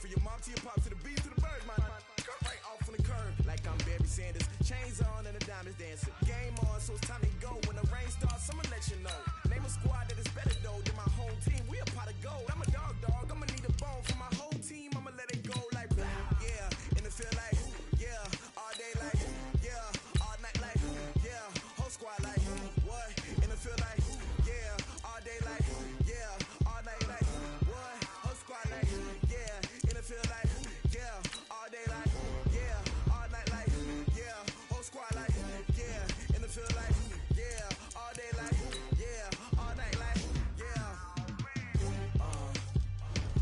From your mom to your pop to the beat to the birds, man. Skirt right off on the curb, like I'm Barry Sanders. Chains on and the diamonds dancing. Game on, so it's time to go. When the rain starts, I'ma let you know. Name a squad that is better though than my home team. We a pot of gold. I'm a dog. I'ma need a bone for my whole team. I'ma let it go like blah. Yeah, and it feel like yeah, all day like yeah, all night like yeah, whole squad like what? And it feel like yeah, all day like yeah, all night like what? Whole squad like yeah, and it feel like yeah, all day like yeah, all night like yeah, whole squad like yeah, and it feel like yeah, all day like yeah, all night like yeah.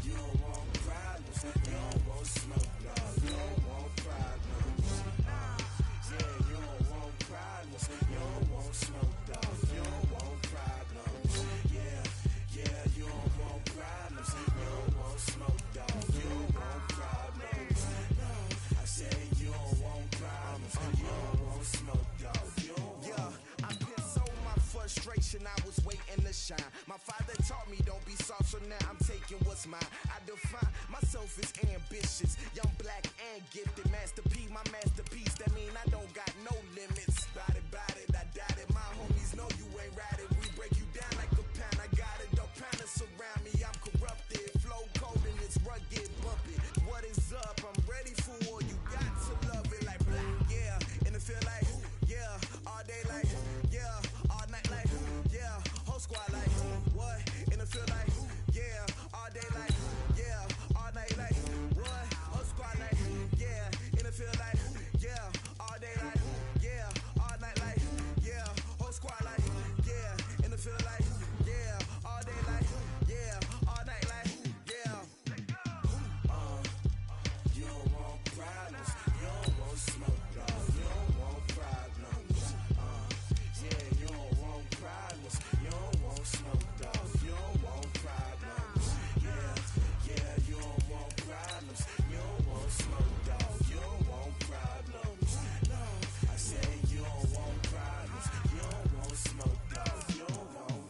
You don't want problems, you don't want smoke, no, you don't want problems. Yeah, you don't want problems, you don't want smoke, dog, you don't want problems. Yeah, you don't want problems, you don't want smoke, dog, you don't want problems. No, I said you don't want problems, you don't want smoke, dog, you don't want. Yeah, I pissed so my frustration, I was waiting to shine. My father taught me don't be soft, so now I'm taking what's mine. I define myself as ambitious, young, black, and gifted. Master P, my masterpiece. That mean I don't got no limits. Bout it, I doubt it. My homies know you ain't right it. We break you down like a pound. I got it, don't panic surround me. I'm corrupted, flow cold and it's rugged, bumpy. What is up? I'm ready for war. You got to love it like black, yeah. And it feel like yeah, all day like yeah, all night like yeah, whole squad like what? And it feel like yeah, all day like yeah, all night like what? Whole squad like yeah, and it feel like yeah, all day like yeah, all night like yeah, whole squad like yeah, and it feel like yeah, all day like yeah, all night like yeah. You don't want problems, you don't want smoke, dog, you don't want problems. Yeah, you don't want problems, you don't want smoke, dog, you don't want problems. Yeah, you don't want problems, you don't want smoke, dog, you don't want problems. No, I say you don't want problems, you don't want smoke, dog, you don't want.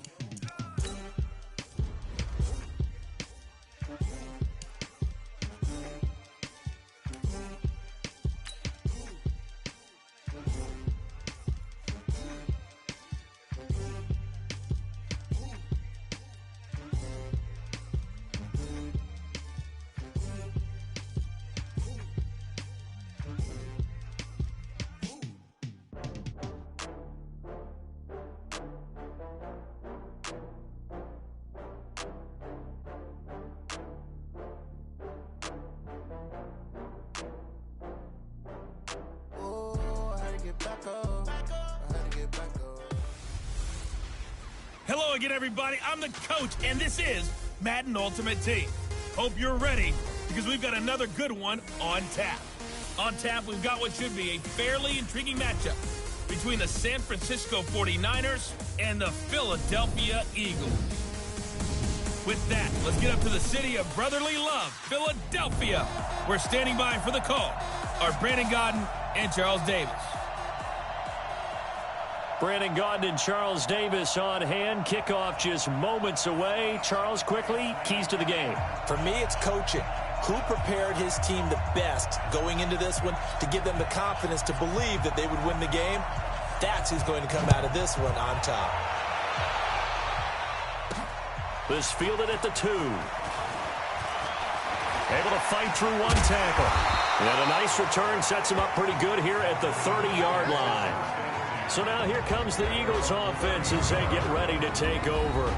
Hello again, everybody. I'm the coach, and this is Madden Ultimate Team. Hope you're ready, because we've got another good one on tap. On tap, we've got what should be a fairly intriguing matchup between the San Francisco 49ers and the Philadelphia Eagles. With that, let's get up to the city of brotherly love, Philadelphia. We're standing by for the call are Brandon Godden and Charles Davis. Brandon Gaudin and Charles Davis on hand. Kickoff just moments away. Charles, quickly, keys to the game. For me, it's coaching. Who prepared his team the best going into this one to give them the confidence to believe that they would win the game? That's who's going to come out of this one on top. This fielded at the 2. Able to fight through one tackle. And a nice return sets him up pretty good here at the 30-yard line. So now here comes the Eagles offense as they get ready to take over.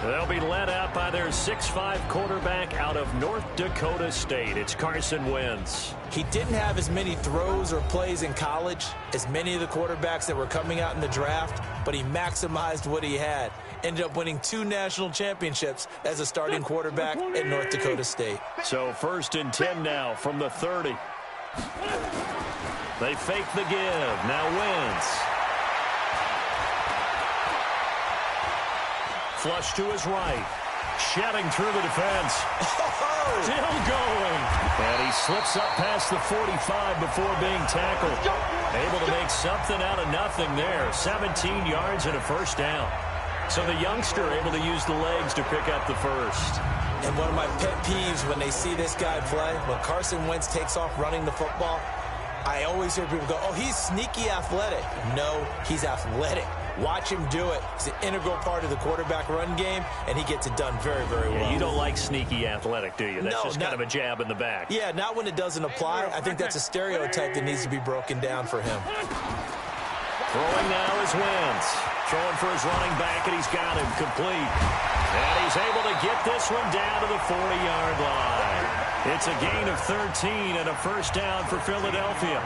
They'll be led out by their 6'5" quarterback out of North Dakota State. It's Carson Wentz. He didn't have as many throws or plays in college as many of the quarterbacks that were coming out in the draft, but he maximized what he had. Ended up winning 2 national championships as a starting quarterback at North Dakota State. So 1st and 10 now from the 30. They fake the give. Now Wentz. Flush to his right. Shedding through the defense. Still going. And he slips up past the 45 before being tackled. Able to make something out of nothing there. 17 yards and a first down. So the youngster able to use the legs to pick up the first. And one of my pet peeves when they see this guy play, when Carson Wentz takes off running the football, I always hear people go, oh, he's sneaky athletic. No, he's athletic. Watch him do it. He's an integral part of the quarterback run game, and he gets it done very, very well. Yeah, you don't like sneaky athletic, do you? That's just kind of a jab in the back. Yeah, not when it doesn't apply. I think that's a stereotype that needs to be broken down for him. Throwing now is Wentz. Throwing for his running back, and he's got him complete. And he's able to get this one down to the 40-yard line. It's a gain of 13 and a first down for Philadelphia.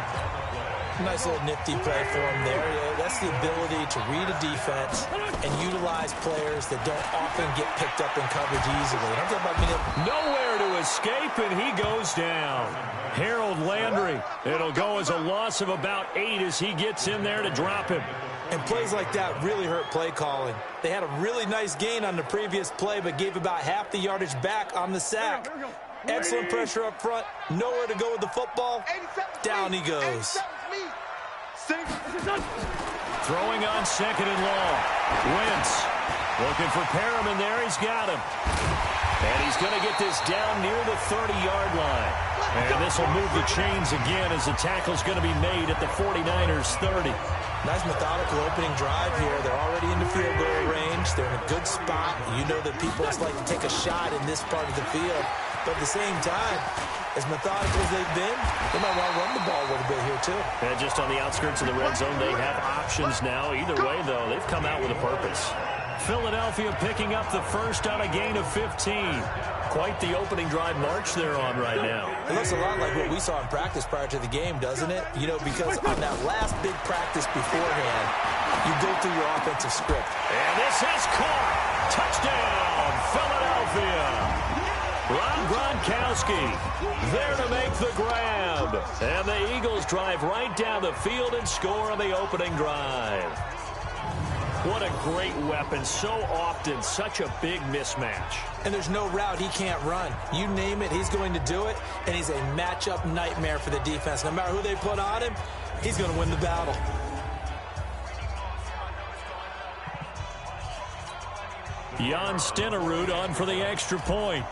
Nice little nifty play for him there. Yeah, that's the ability to read a defense and utilize players that don't often get picked up in coverage easily. And I'm talking about being nowhere to escape, and he goes down. Harold Landry. It'll go as a loss of about 8 as he gets in there to drop him. And plays like that really hurt play calling. They had a really nice gain on the previous play, but gave about half the yardage back on the sack. Excellent pressure up front. Nowhere to go with the football. Down he goes. Throwing on second and long. Wentz looking for Perriman there. He's got him. And he's going to get this down near the 30-yard line. And this will move the chains again as the tackle's going to be made at the 49ers 30. Nice methodical opening drive here. They're already in the field goal range. They're in a good spot. You know that people just like to take a shot in this part of the field. But at the same time, as methodical as they've been, they might want to run the ball a little bit here, too. And just on the outskirts of the red zone, they have options now. Either way, though, they've come out with a purpose. Philadelphia picking up the first on a gain of 15. Quite the opening drive march they're on right now. It looks a lot like what we saw in practice prior to the game, doesn't it? You know, because on that last big practice beforehand, you go through your offensive script. And this is caught. Touchdown, Philadelphia. Rob Gronkowski there to make the grab. And the Eagles drive right down the field and score on the opening drive. What a great weapon. So often, such a big mismatch. And there's no route he can't run. You name it, he's going to do it. And he's a matchup nightmare for the defense. No matter who they put on him, he's going to win the battle. Jan Stenerud on for the extra point.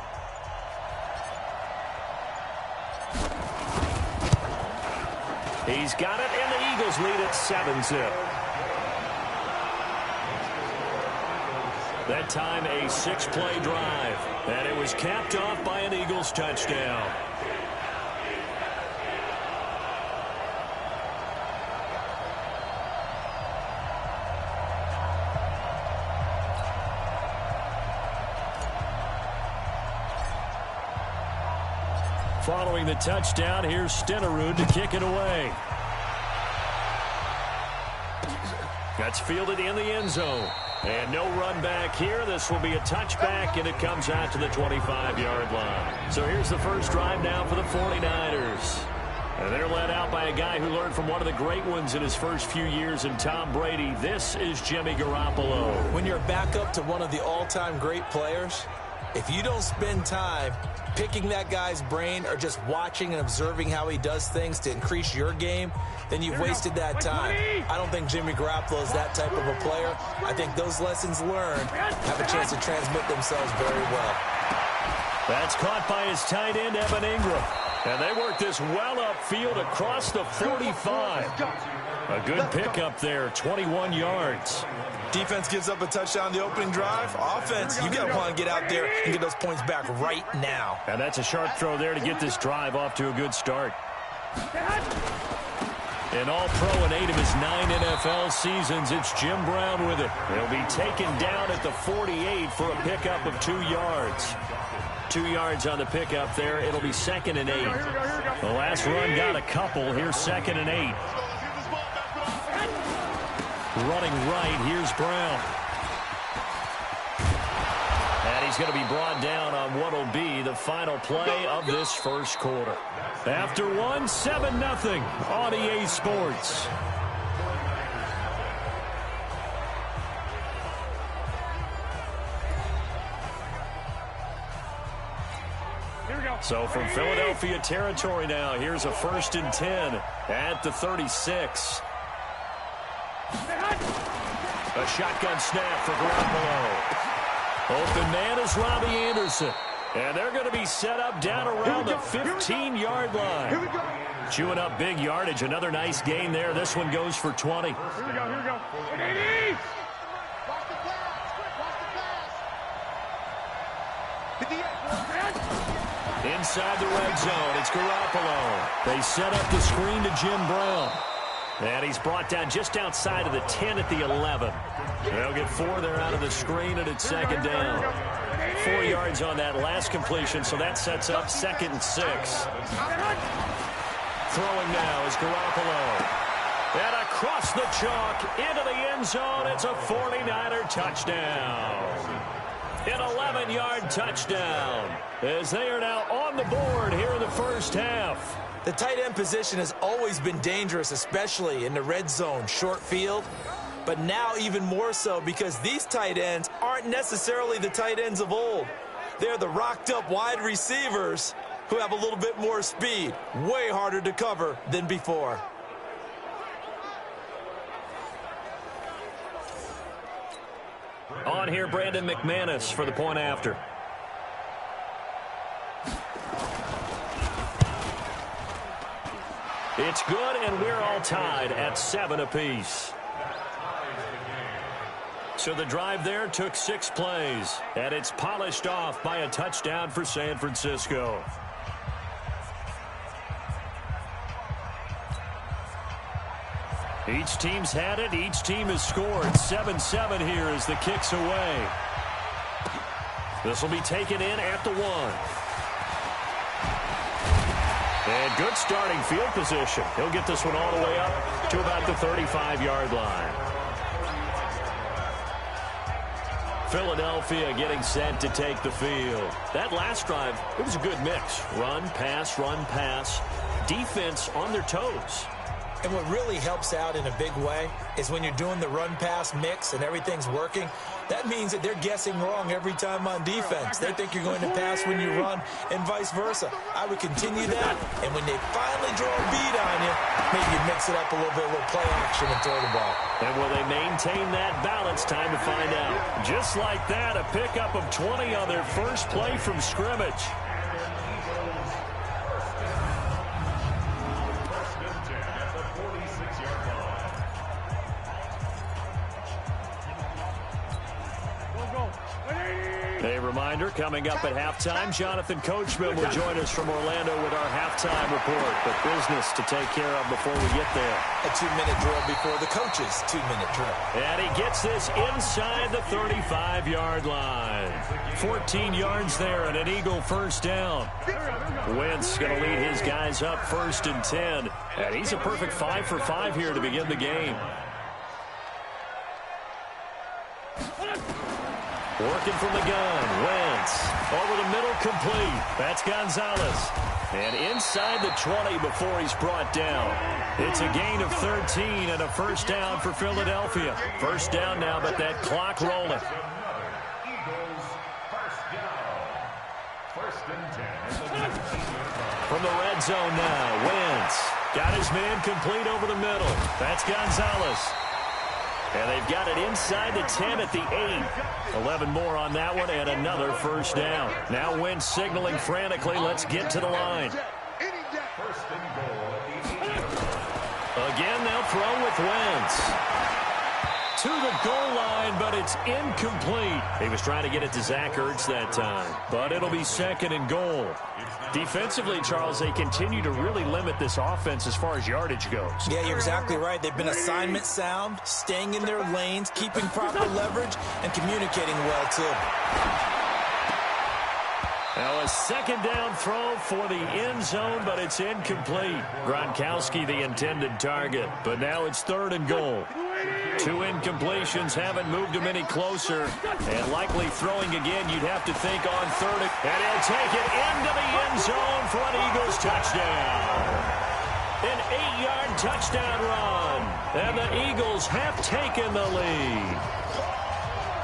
He's got it, and the Eagles lead at 7-zip. That time a 6-play drive, and it was capped off by an Eagles touchdown. Following the touchdown, here's Stenerud to kick it away. That's fielded in the end zone. And no run back here. This will be a touchback, and it comes out to the 25-yard line. So here's the first drive now for the 49ers. And they're led out by a guy who learned from one of the great ones in his first few years in Tom Brady. This is Jimmy Garoppolo. When you're back up to one of the all-time great players, if you don't spend time picking that guy's brain or just watching and observing how he does things to increase your game, then you've wasted that time. I don't think Jimmy Garoppolo is that type of a player. I think those lessons learned have a chance to transmit themselves very well. That's caught by his tight end, Evan Ingram. And they work this well upfield across the 45. A good pickup there, 21 yards. Defense gives up a touchdown the opening drive. Offense, you got to want to get out there and get those points back right now. And that's a sharp throw there to get this drive off to a good start. An all-pro in 8 of his 9 NFL seasons, it's Jim Brown with it. He'll be taken down at the 48 for a pickup of 2 yards. 2 yards on the pickup there. It'll be 2nd and 8. The last run got a couple. Here's 2nd and 8. Running right, here's Brown. And he's going to be brought down on what will be the final play of this first quarter. After one, 7-0 on EA Sports. So from Philadelphia territory now, here's a 1st and 10 at the 36. A shotgun snap for Garoppolo. Open man is Robbie Anderson. And they're going to be set up down around the 15-yard line. Chewing up big yardage. Another nice gain there. This one goes for 20. Here we go. Inside the red zone, it's Garoppolo. They set up the screen to Jim Brown. And he's brought down just outside of the 10 at the 11. They'll get 4 there out of the screen, and it's second down. 4 yards on that last completion, so that sets up 2nd and 6. Throwing now is Garoppolo. And across the chalk, into the end zone, it's a 49er touchdown. An 11-yard touchdown, as they are now on the board here in the first half. The tight end position has always been dangerous, especially in the red zone, short field. But now even more so because these tight ends aren't necessarily the tight ends of old. They're the rocked-up wide receivers who have a little bit more speed. Way harder to cover than before. On here, Brandon McManus for the point after. It's good, and we're all tied at 7 apiece. So the drive there took 6 plays, and it's polished off by a touchdown for San Francisco. Each team's had it. Each team has scored. 7-7 here as the kick's away. This will be taken in at the 1. And good starting field position. He'll get this one all the way up to about the 35-yard line. Philadelphia getting set to take the field. That last drive, it was a good mix. Run, pass, defense on their toes. And what really helps out in a big way is when you're doing the run-pass mix and everything's working, that means that they're guessing wrong every time on defense. They think you're going to pass when you run and vice versa. I would continue that, and when they finally draw a beat on you, maybe you mix it up a little bit, a little play action and throw the ball. And will they maintain that balance? Time to find out. Just like that, a pickup of 20 on their first play from scrimmage. A reminder, coming up at halftime, Jonathan Coachman will join us from Orlando with our halftime report. But business to take care of before we get there. A 2-minute drill before the coach's 2-minute drill. And he gets this inside the 35-yard line. 14 yards there and an Eagle first down. Wentz going to lead his guys up 1st and 10. And he's a perfect 5 for 5 here to begin the game. Working from the gun, Wentz over the middle, complete. That's Gonzalez. And inside the 20 before he's brought down. It's a gain of 13 and a first down for Philadelphia. First down now, but that clock rolling. From the red zone now, Wentz got his man complete over the middle. That's Gonzalez. And they've got it inside the 10 at the 8. 11 more on that one and another first down. Now Wentz signaling frantically, let's get to the line. Again, they'll throw with Wentz. To the goal line, but it's incomplete. He was trying to get it to Zach Ertz that time, but it'll be 2nd and goal. Defensively, Charles, they continue to really limit this offense as far as yardage goes. Yeah, you're exactly right. They've been assignment sound, staying in their lanes, keeping proper leverage, and communicating well, too. Now a 2nd down throw for the end zone, but it's incomplete. Gronkowski the intended target, but now it's 3rd and goal. 2 incompletions haven't moved him any closer, and likely throwing again, you'd have to think on 3rd. And he'll take it into the end zone for an Eagles touchdown. An 8-yard touchdown run, and the Eagles have taken the lead.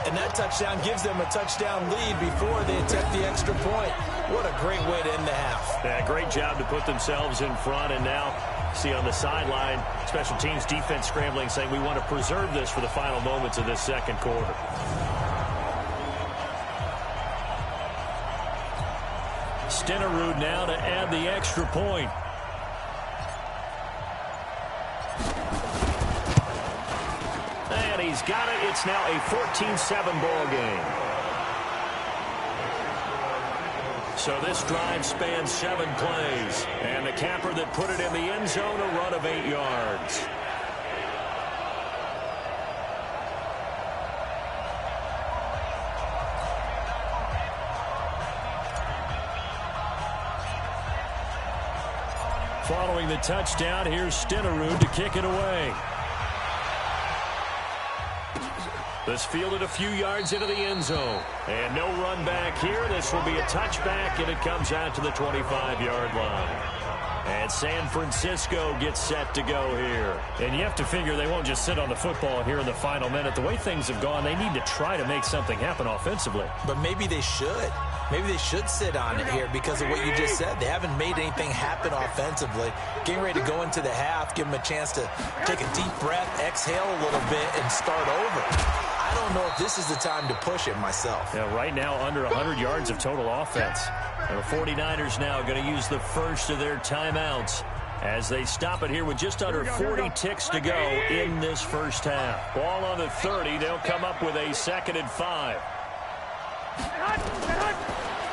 And that touchdown gives them a touchdown lead before they attempt the extra point. What a great way to end the half. Yeah, great job to put themselves in front, and now See on the sideline, special teams defense scrambling, saying we want to preserve this for the final moments of this second quarter. Stenerud now to add the extra point. And he's got it. It's now a 14-7 ball game. So this drive spans 7 plays. And the capper that put it in the end zone, a run of 8 yards. Following the touchdown, here's Stenerud to kick it away. This fielded a few yards into the end zone. And no run back here. This will be a touchback, and it comes out to the 25-yard line. And San Francisco gets set to go here. And you have to figure they won't just sit on the football here in the final minute. The way things have gone, they need to try to make something happen offensively. But maybe they should. Maybe they should sit on it here because of what you just said. They haven't made anything happen offensively. Getting ready to go into the half, give them a chance to take a deep breath, exhale a little bit, and start over. I don't know if this is the time to push it myself. Yeah, right now under 100 yards of total offense. And the 49ers now going to use the first of their timeouts as they stop it here with just under 40 ticks to go in this first half. Ball on the 30. They'll come up with a 2nd and 5.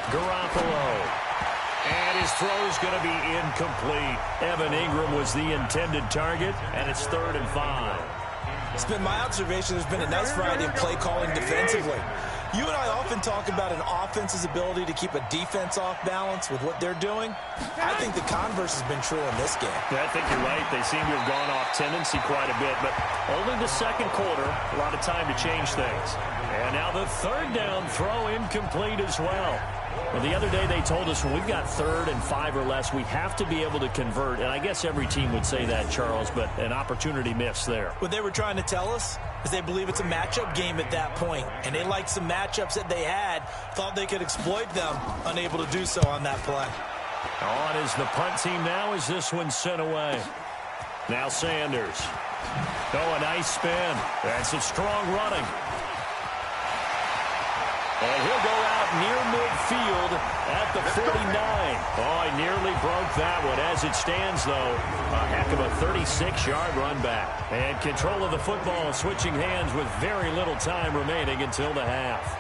Garoppolo. And his throw is going to be incomplete. Evan Ingram was the intended target, and it's 3rd and 5. It's been my observation there's been a nice variety of play calling defensively. You and I often talk about an offense's ability to keep a defense off balance with what they're doing. I think the converse has been true in this game. Yeah, I think you're right. They seem to have gone off tendency quite a bit, but only the second quarter, a lot of time to change things. And now the 3rd down throw incomplete as well. Well, the other day they told us when we've got 3rd and 5 or less, we have to be able to convert. And I guess every team would say that, Charles, but an opportunity missed there. What they were trying to tell us is they believe it's a matchup game at that point. And they liked some matchups that they had, thought they could exploit them, unable to do so on that play. On is the punt team now as this one's sent away. Now Sanders. Oh, a nice spin. That's some strong running. And he'll go out near midfield at the 49. Oh, he nearly broke that one. As it stands, though, a heck of a 36-yard run back. And control of the football switching hands with very little time remaining until the half.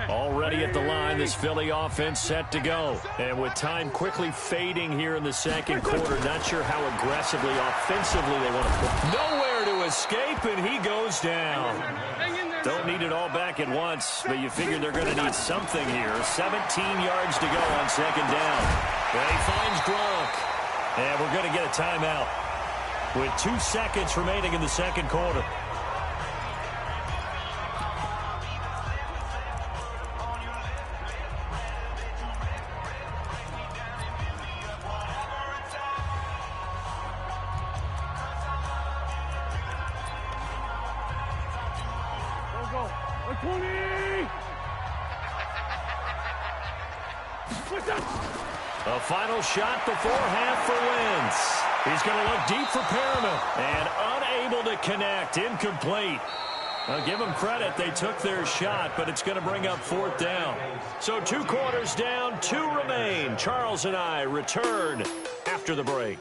Already at the line, this Philly offense set to go. And with time quickly fading here in the second quarter, not sure how aggressively, offensively they want to put. Nowhere to escape, and he goes down. Don't need it all back at once, but you figure they're going to need something here. 17 yards to go on 2nd down. And he finds Gronk. And we're going to get a timeout with 2 seconds remaining in the second quarter. A final shot before half for Wentz. He's going to look deep for Perriman. And unable to connect. Incomplete. I'll give them credit. They took their shot, but it's going to bring up 4th down. So 2 quarters down, 2 remain. Charles and I return after the break.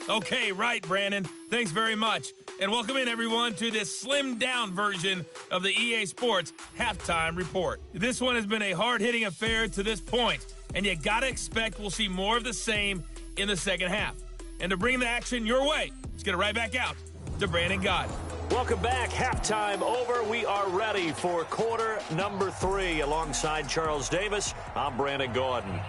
Okay, right, Brandon. Thanks very much. And welcome in, everyone, to this slimmed-down version of the EA Sports Halftime Report. This one has been a hard-hitting affair to this point, and you got to expect we'll see more of the same in the second half. And to bring the action your way, let's get it right back out to Brandon Gaudin. Welcome back. Halftime over. We are ready for quarter number 3. Alongside Charles Davis, I'm Brandon Gaudin.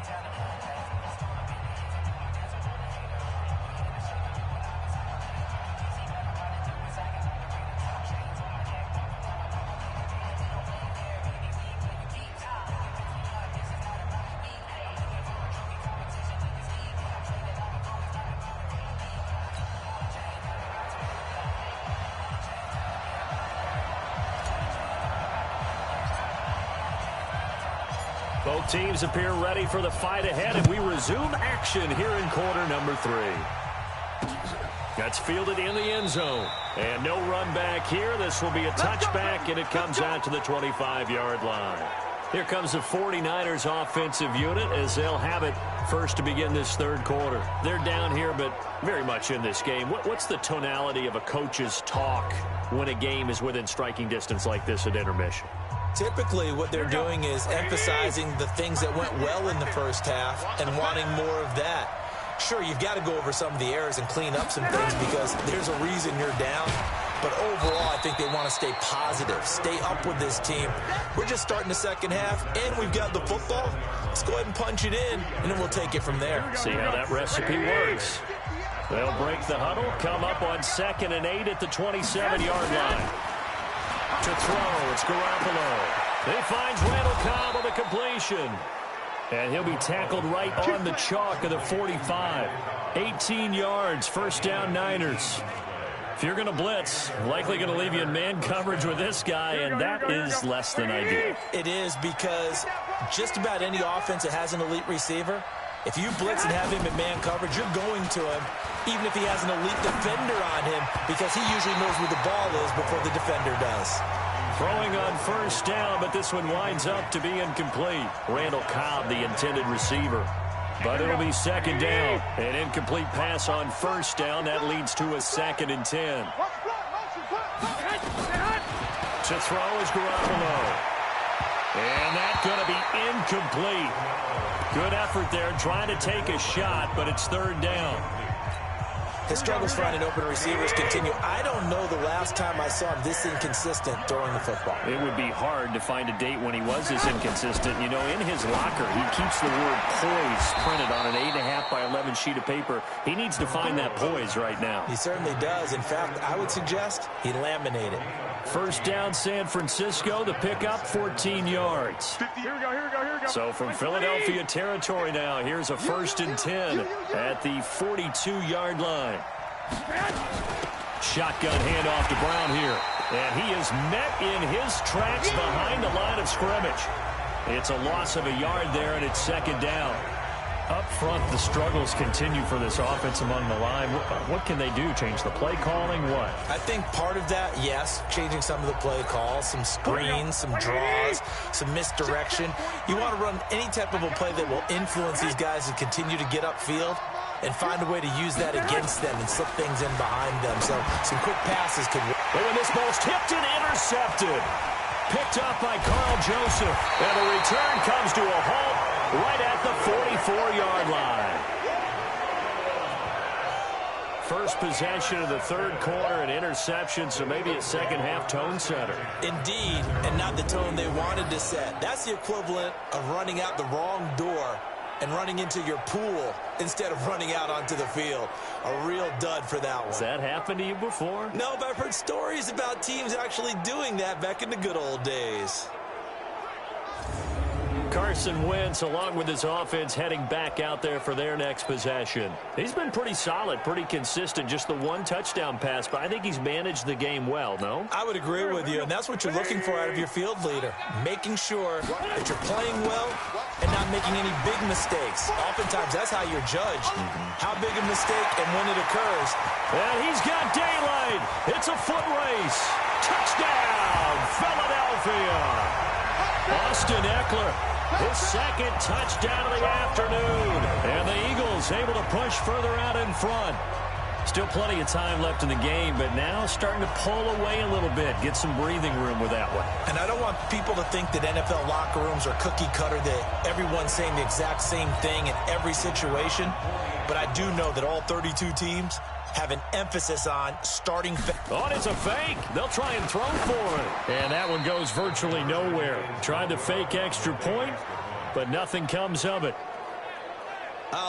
Both teams appear ready for the fight ahead, and we resume action here in quarter number 3. That's fielded in the end zone. And no run back here. This will be a touchback, and it comes out to the 25-yard line. Here comes the 49ers offensive unit as they'll have it first to begin this third quarter. They're down here, but very much in this game. What's the tonality of a coach's talk when a game is within striking distance like this at intermission? Typically, what they're doing is emphasizing the things that went well in the first half and wanting more of that. Sure, you've got to go over some of the errors and clean up some things because there's a reason you're down. But overall, I think they want to stay positive, stay up with this team. We're just starting the second half, and we've got the football. Let's go ahead and punch it in, and then we'll take it from there. See how that recipe works. They'll break the huddle, come up on 2nd and 8 at the 27-yard line. To throw, it's Garoppolo. He finds Randall Cobb on the completion. And he'll be tackled right on the chalk of the 45. 18 yards, first down Niners. If you're going to blitz, likely going to leave you in man coverage with this guy, and that is less than ideal. It is because just about any offense that has an elite receiver, if you blitz and have him in man coverage, you're going to him, even if he has an elite defender on him, because he usually knows where the ball is before the defender does. Throwing on first down, but this one winds up to be incomplete. Randall Cobb, the intended receiver. But it'll be 2nd down. An incomplete pass on first down. That leads to a 2nd and 10. To throw is Garoppolo. And that's going to be incomplete. Good effort there, trying to take a shot, but it's 3rd down. His struggles finding open receivers continue. I don't know the last time I saw him this inconsistent throwing the football. It would be hard to find a date when he was this inconsistent. You know, in his locker, he keeps the word poise printed on an 8.5 by 11 sheet of paper. He needs to find that poise right now. He certainly does. In fact, I would suggest he laminated. First down, San Francisco. The pickup, 14 yards. Here we go. So from Philadelphia territory now, here's a 1st and 10 at the 42-yard line. Shotgun handoff to Brown here. And he is met in his tracks behind the line of scrimmage. It's a loss of a yard there, and it's 2nd down. Up front, the struggles continue for this offense among the line. What can they do? Change the play calling? What? I think part of that, yes, changing some of the play calls, some screens, some draws, some misdirection. You want to run any type of a play that will influence these guys to continue to get upfield and find a way to use that against them and slip things in behind them. So some quick passes could work. Oh, and this ball's tipped and intercepted. Picked up by Carl Joseph. And the return comes to a halt right at the 44-yard line. First possession of the third quarter, an interception, so maybe a second-half tone setter. Indeed, and not the tone they wanted to set. That's the equivalent of running out the wrong door and running into your pool instead of running out onto the field. A real dud for that one. Has that happened to you before? No, but I've heard stories about teams actually doing that back in the good old days. Carson Wentz, along with his offense, heading back out there for their next possession. He's been pretty solid, pretty consistent, just the one touchdown pass, but I think he's managed the game well, no? I would agree with you, and that's what you're looking for out of your field leader, making sure that you're playing well and not making any big mistakes. Oftentimes, that's how you're judged, how big a mistake and when it occurs. And he's got daylight. It's a foot race. Touchdown, Philadelphia. Austin Eckler, his second touchdown of the afternoon. And the Eagles able to push further out in front. Still plenty of time left in the game, but now starting to pull away a little bit, get some breathing room with that one. And I don't want people to think that NFL locker rooms are cookie cutter, that everyone's saying the exact same thing in every situation. But I do know that all 32 teams have an emphasis on starting. Oh, it's a fake. They'll try and throw for it. And that one goes virtually nowhere. Tried to fake extra point, but nothing comes of it.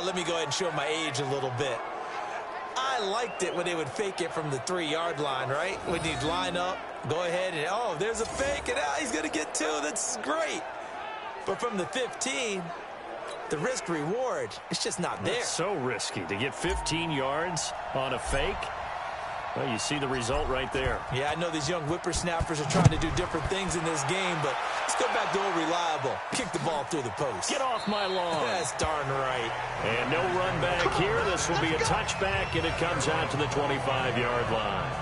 Let me go ahead and show my age a little bit. I liked it when they would fake it from the 3-yard line, right? When you'd line up, go ahead and, oh, there's a fake, and he's going to get 2. That's great. But from the 15, the risk-reward, it's just not there. It's so risky to get 15 yards on a fake. Well, you see the result right there. Yeah, I know these young whippersnappers are trying to do different things in this game, but let's go back to old reliable. Kick the ball through the post. Get off my lawn. That's darn right. And no run back here. This will be a touchback, and it comes out to the 25-yard line.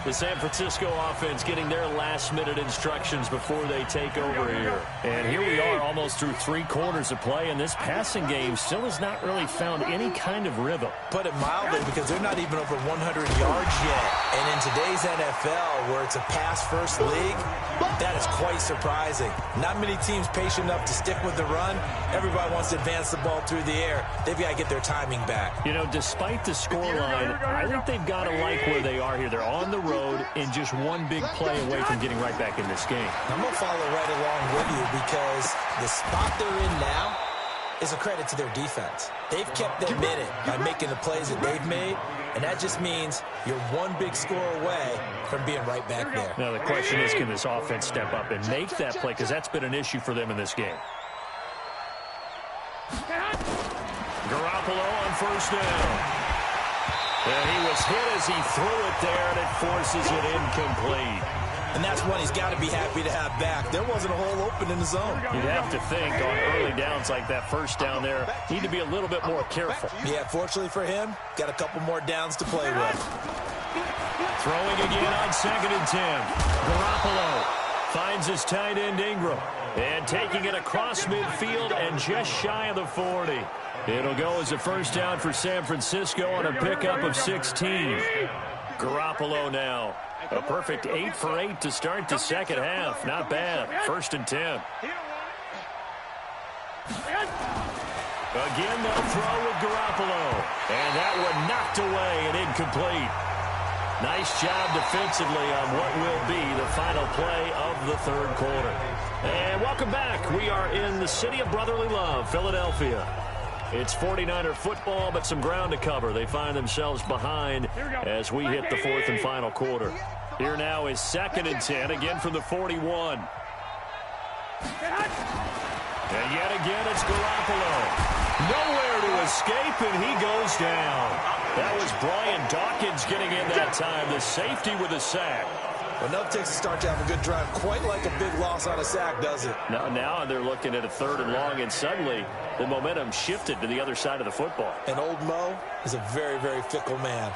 The San Francisco offense getting their last-minute instructions before they take over here. And here we are almost through 3 quarters of play, and this passing game still has not really found any kind of rhythm. Put it mildly, because they're not even over 100 yards yet. And in today's NFL, where it's a pass-first league, that is quite surprising. Not many teams patient enough to stick with the run. Everybody wants to advance the ball through the air. They've got to get their timing back. You know, despite the scoreline, I think they've got to like where they are here. They're on the road and just one big play away from getting right back in this game. I'm going to follow right along with you, because the spot they're in now is a credit to their defense. They've kept their minute by making the plays that they've made, and that just means you're one big score away from being right back there. Now, the question is, can this offense step up and make that play, because that's been an issue for them in this game. Garoppolo on first down. And he was hit as he threw it there, and it forces it incomplete. And that's one he's got to be happy to have back. There wasn't a hole open in the zone. You'd have to think on early downs like that, first down there, need to be a little bit more careful. Yeah, fortunately for him, got a couple more downs to play with. Throwing again on 2nd and 10. Garoppolo finds his tight end Ingram. And taking it across midfield and just shy of the 40. It'll go as a first down for San Francisco on a pickup of 16. Garoppolo now. A perfect 8 for 8 to start the second half. Not bad. 1st and 10. Again, they'll throw with Garoppolo. And that one knocked away and incomplete. Nice job defensively on what will be the final play of the 3rd quarter. And welcome back. We are in the city of brotherly love, Philadelphia. It's 49er football, but some ground to cover. They find themselves behind as we hit the 4th and final quarter. Here now is 2nd and 10, again from the 41. And yet again, it's Garoppolo. Nowhere to escape, and he goes down. That was Brian Dawkins getting in that time, the safety with a sack. Well, enough takes a start to have a good drive. Quite like a big loss on a sack, does it? Now they're looking at a 3rd and long, and suddenly the momentum shifted to the other side of the football. And old Mo is a very, very fickle man.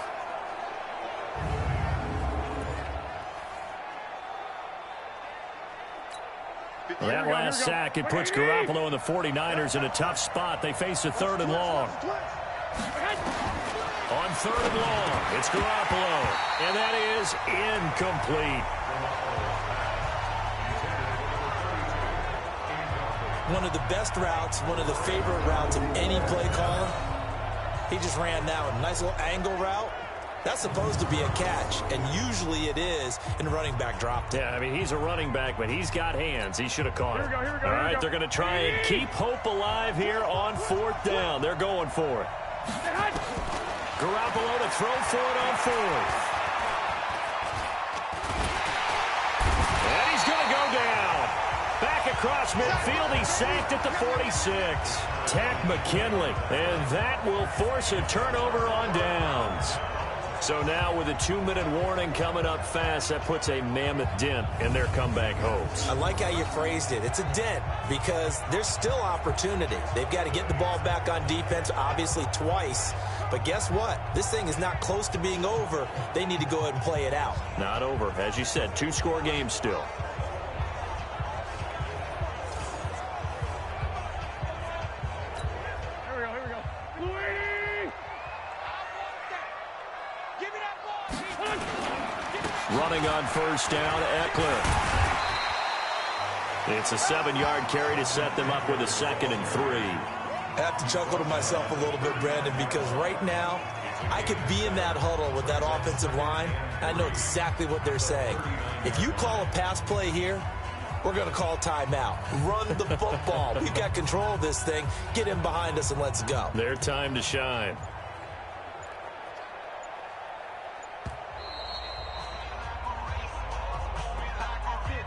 Well, that last sack, it puts Garoppolo and the 49ers in a tough spot. They face a 3rd and long. On 3rd and long, it's Garoppolo, and that is incomplete. One of the best routes, one of the favorite routes of any play caller. He just ran that one. Nice little angle route. That's supposed to be a catch, and usually it is, and the running back dropped it. Yeah, I mean, he's a running back, but he's got hands. He should have caught it. All right, they're going to try and keep hope alive here on 4th down. They're going for it. Garoppolo to throw for it on 4th. And he's going to go down. Back across midfield, he's sacked at the 46. Takk McKinley, and that will force a turnover on downs. So now with a 2-minute warning coming up fast, that puts a mammoth dent in their comeback hopes. I like how you phrased it. It's a dent because there's still opportunity. They've got to get the ball back on defense, obviously twice. But guess what? This thing is not close to being over. They need to go ahead and play it out. Not over. As you said, 2-score game still. Running on first down, Eckler. It's a 7-yard carry to set them up with a 2nd and 3. I have to chuckle to myself a little bit, Brandon, because right now I could be in that huddle with that offensive line. I know exactly what they're saying. If you call a pass play here, we're going to call timeout. Run the football. We've got control of this thing. Get in behind us and let's go. Their time to shine.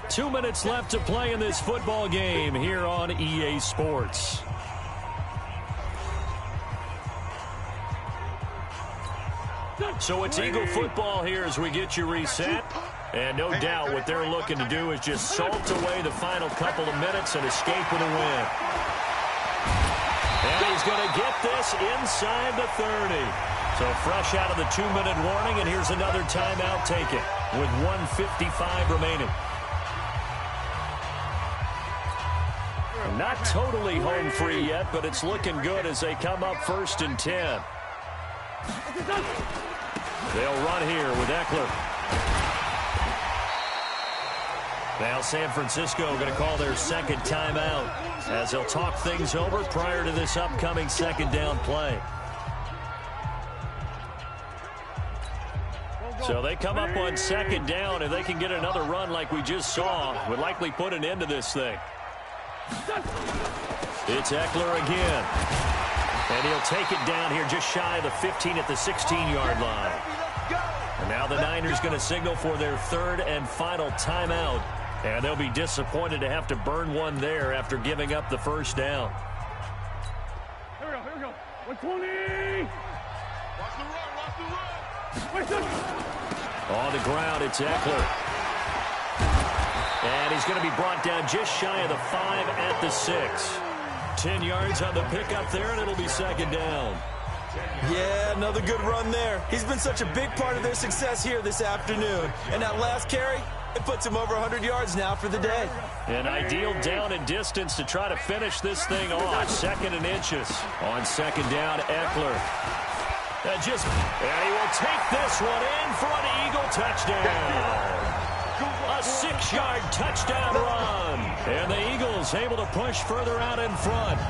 Two minutes left to play in this football game here on EA Sports. So it's Eagle football here as we get you reset. And no doubt what they're looking to do is just salt away the final couple of minutes and escape with a win. And he's going to get this inside the 30. So fresh out of the 2-minute warning, and here's another timeout taken with 1:55 remaining. Not totally home free yet, but it's looking good as they come up 1st and 10. They'll run here with Eckler. Now San Francisco going to call their second timeout as they'll talk things over prior to this upcoming second down play. So they come up on second down. If they can get another run like we just saw, would likely put an end to this thing. It's Eckler again. And he'll take it down here just shy of the 15 at the 16-yard line. And now the Niners going to signal for their third and final timeout. And they'll be disappointed to have to burn one there after giving up the first down. Here we go. 120. Watch the run. On the ground, it's Eckler. And he's going to be brought down just shy of the 5 at the 6. 10 yards on the pickup there, and it'll be second down. Yeah, another good run there. He's been such a big part of their success here this afternoon. And that last carry, it puts him over 100 yards now for the day. An ideal down and distance to try to finish this thing off. 2nd and inches. On second down, Eckler. And he will take this one in for an Eagle touchdown. A 6-yard touchdown run. And the Eagles able to push further out in front.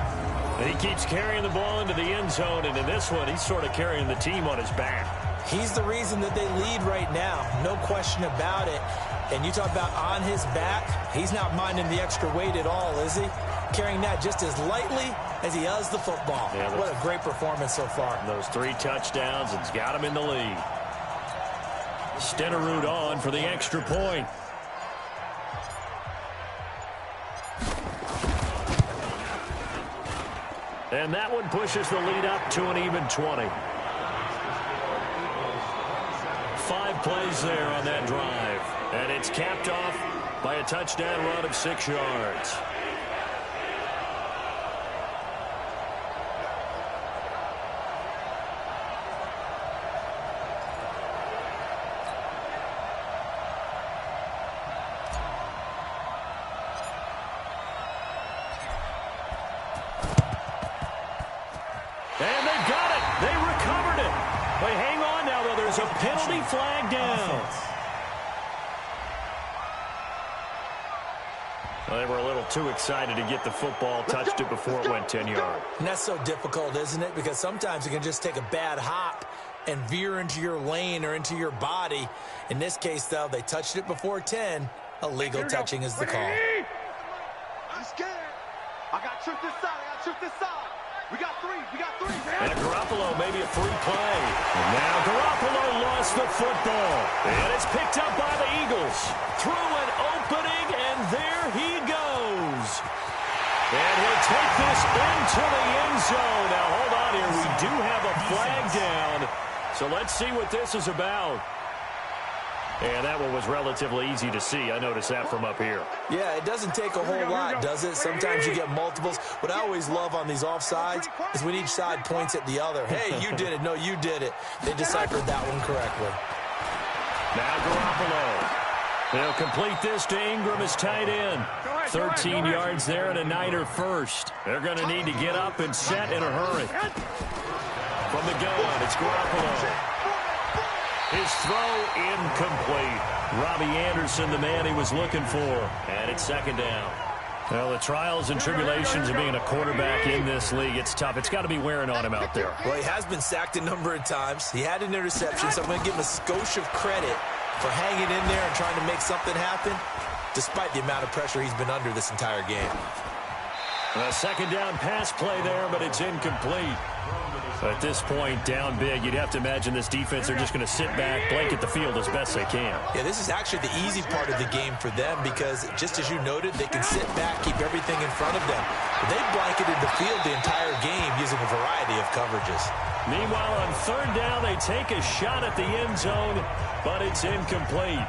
And he keeps carrying the ball into the end zone. And in this one, he's sort of carrying the team on his back. He's the reason that they lead right now. No question about it. And you talk about on his back, he's not minding the extra weight at all, is he? Carrying that just as lightly as he does the football. Yeah, what a great performance so far. Those 3 touchdowns, it's got him in the lead. Stenerud on for the extra point. And that one pushes the lead up to an even 20. 5 plays there on that drive. And it's capped off by a touchdown run of 6 yards. And they got it. They recovered it. But hang on now, though. There's a penalty flag down. Well, they were a little too excited to get the football, touched it before it went 10 yards. And that's so difficult, isn't it? Because sometimes you can just take a bad hop and veer into your lane or into your body. In this case, though, they touched it before 10. Illegal touching is the call. I'm scared. I got tripped this side. We got three. And Garoppolo, maybe a free play. And now Garoppolo lost the football. And it's picked up by the Eagles. Through an opening, and there he goes. And he'll take this into the end zone. Now, hold on here. We do have a flag down. So let's see what this is about. And that one was relatively easy to see. I noticed that from up here. Yeah, it doesn't take a whole lot, does it? Sometimes you get multiples. What I always love on these offsides is when each side points at the other. Hey, you did it. No, you did it. They deciphered that one correctly. Now Garoppolo. They'll complete this to Ingram as tight end. 13 yards there and a Niner first. They're going to need to get up and set in a hurry. From the gun, it's Garoppolo. His throw incomplete. Robbie Anderson, the man he was looking for. And it's second down. Well, the trials and tribulations of being a quarterback in this league, it's tough. It's got to be wearing on him out there. Well, he has been sacked a number of times. He had an interception, so I'm going to give him a skosh of credit for hanging in there and trying to make something happen, despite the amount of pressure he's been under this entire game. A second down pass play there, but it's incomplete. At this point, down big, you'd have to imagine this defense are just going to sit back, blanket the field as best they can. Yeah, this is actually the easy part of the game for them because, just as you noted, they can sit back, keep everything in front of them. But they blanketed the field the entire game using a variety of coverages. Meanwhile, on third down, they take a shot at the end zone, but it's incomplete.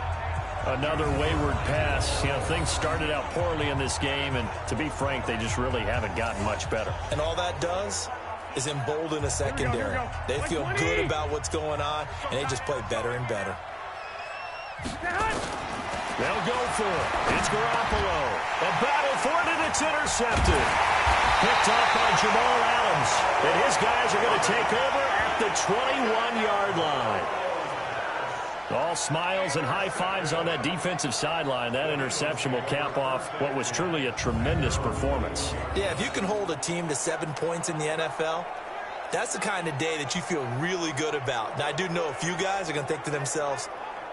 Another wayward pass. You know, things started out poorly in this game, and to be frank, they just really haven't gotten much better. And all that does is embolden a secondary. They feel good about what's going on, and they just play better and better. They'll go for it. It's Garoppolo. A battle for it, and it's intercepted. Picked off by Jamal Adams. And his guys are going to take over at the 21-yard line. All smiles and high fives on that defensive sideline. That interception will cap off what was truly a tremendous performance. Yeah, if you can hold a team to 7 points in the NFL, that's the kind of day that you feel really good about. Now, I do know a few guys are going to think to themselves,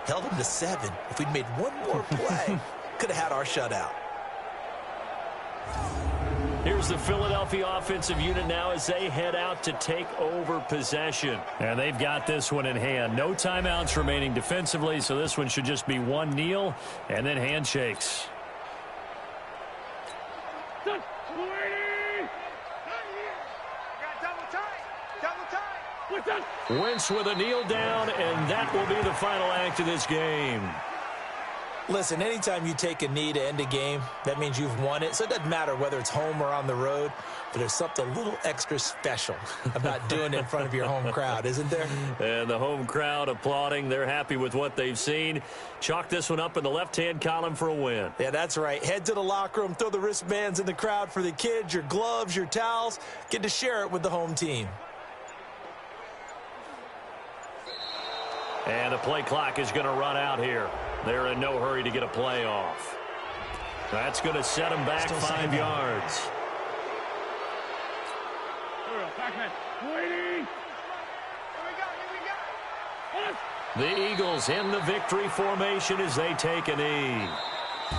held them to 7. If we'd made one more play, could have had our shutout. Here's the Philadelphia offensive unit now as they head out to take over possession. And they've got this one in hand. No timeouts remaining defensively, so this one should just be one kneel and then handshakes. Wentz with a kneel down, and that will be the final act of this game. Listen, anytime you take a knee to end a game, that means you've won it. So it doesn't matter whether it's home or on the road, but there's something a little extra special about doing it in front of your home crowd, isn't there? And the home crowd applauding. They're happy with what they've seen. Chalk this one up in the left-hand column for a win. Yeah, that's right. Head to the locker room, throw the wristbands in the crowd for the kids, your gloves, your towels. Get to share it with the home team. And the play clock is going to run out here. They're in no hurry to get a play off. That's going to set them back 5 yards. The Eagles in the victory formation as they take a knee.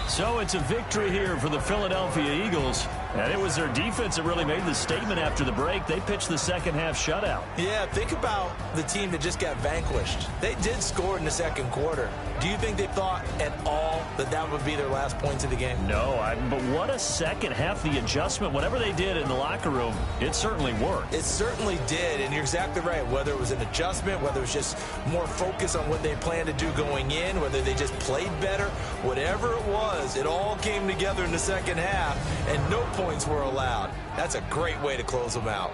So it's a victory here for the Philadelphia Eagles. And it was their defense that really made the statement after the break. They pitched the second half shutout. Yeah, think about the team that just got vanquished. They did score in the second quarter. Do you think they thought at all that that would be their last points of the game? No, but what a second half. The adjustment, whatever they did in the locker room, it certainly worked. It certainly did, and you're exactly right. Whether it was an adjustment, whether it was just more focus on what they planned to do going in, whether they just played better, whatever it was, it all came together in the second half, and no points were allowed. That's a great way to close them out.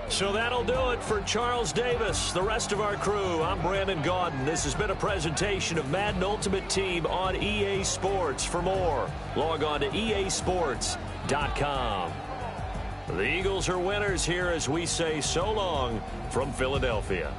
So that'll do it for Charles Davis, the rest of our crew. I'm Brandon Gaudin. This has been a presentation of Madden Ultimate Team on EA Sports. For more, log on to easports.com. The Eagles are winners here as we say so long from Philadelphia.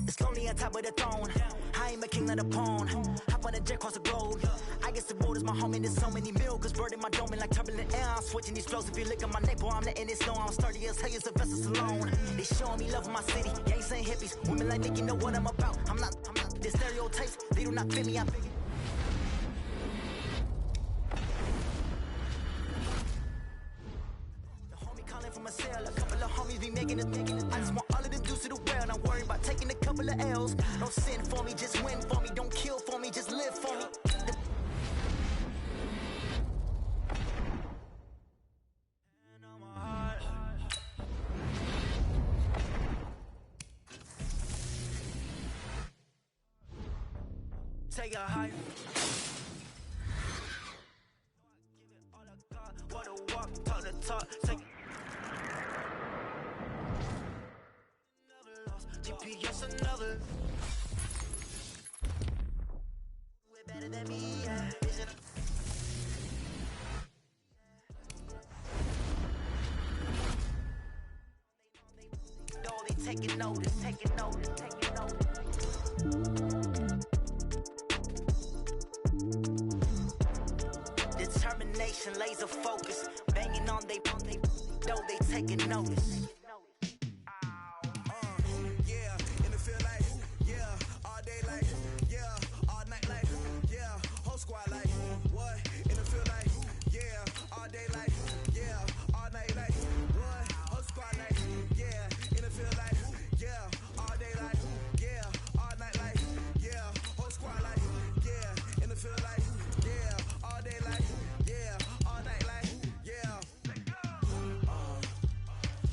It's lonely on top of the throne. I ain't a king of the pawn. Hop on a jet across the globe. I guess the world is my home and there's so many milkers. Bird in my dome and like turbulent air. I'm switching these flows. If you look at my neck, boy, I'm letting it snow. I'm sturdy as hell as a vessel alone. They showing me love in my city. Gangs ain't hippies. Women like Nick, you know what I'm about. I'm not the stereotypes. They do not fit me. I figure. From a cell, a couple of homies be making it. I just want all of them dudes to the well. Not worry about taking a couple of of L's. Don't sin for me, just win for me. Don't kill for me, just live for me. Take a high. What a walk, talk the talk. Take another loss. GPS another. Way better than me, yeah. Is it? No, they taking notice, taking notice, taking notice. Determination, laser focus, banging on they though they taking notice. Yeah, in the field like, yeah, all day like, yeah, all night like, yeah, whole squad like, what? In the field like, yeah, all day like, yeah, all night like, what? Whole squad like, yeah, in the field like, yeah, all day like, yeah, all night like, yeah, whole squad like, yeah, in the field like, yeah, all day like, yeah, all night like, yeah.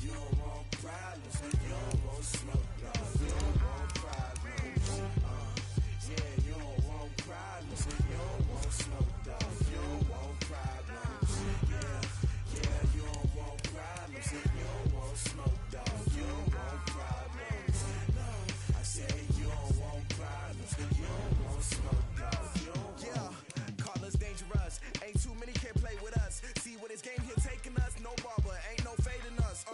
You don't want problems, you don't want smoke, no, you don't want problems. Yeah, you don't want problems, you don't want smoke, dog, you don't want problems. Yeah, you don't want problems, you don't want smoke, dog, you don't want problems. No, I said you don't want problems, you don't want smoke, dog, you don't want. Yeah, call us dangerous, ain't too many can play with us. See what this game here taking us, no barber, ain't no fading us.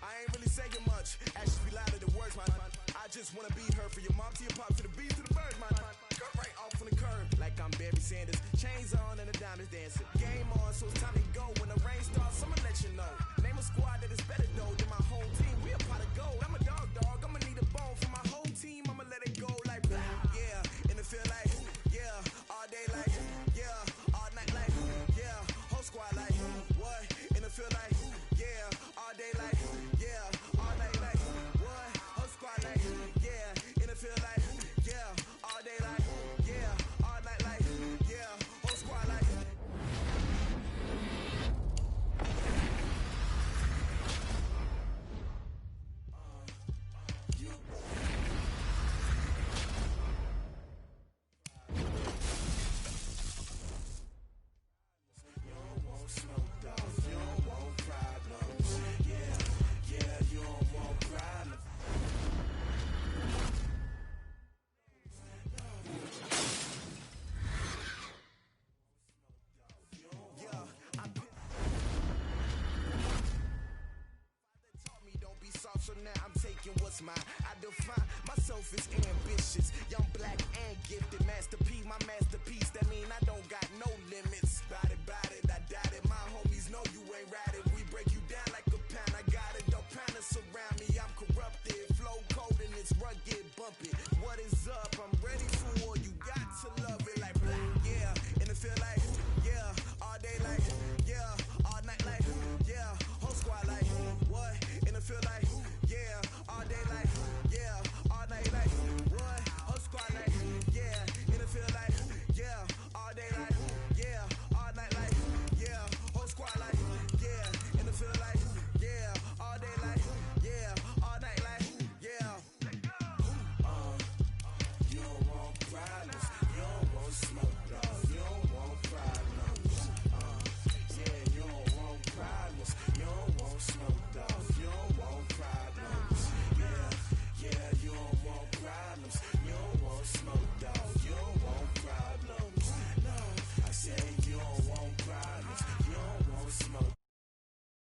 I ain't really saying much, actions be louder than words, man. I just wanna be heard for your mom to your pop to the beat to the bird, man. Cut right off on the curb, like I'm Barry Sanders. Chains on and the diamonds dancing. Game on, so it's time to go. When the rain starts, I'ma let you know. Name a squad that is better though than my whole team. We a pot of gold. I'm a dog, I'ma need a bone for my whole team. I'ma let it go like, yeah, in the field like, yeah, all day like, yeah, all night like, yeah, whole squad like, what? In the field like, yeah, all day like, yeah, all night like, what? Whole squad like, yeah, in the field like, yeah, all day like, yeah, all night like, yeah, whole squad like. You don't want smoke, dog, you don't want problems. Yeah, you don't want problems. Taught me don't be soft, so now I'm taking what's mine. I define myself as ambitious, young, black, and gifted. Master P, my masterpiece. That mean I don't got no limits.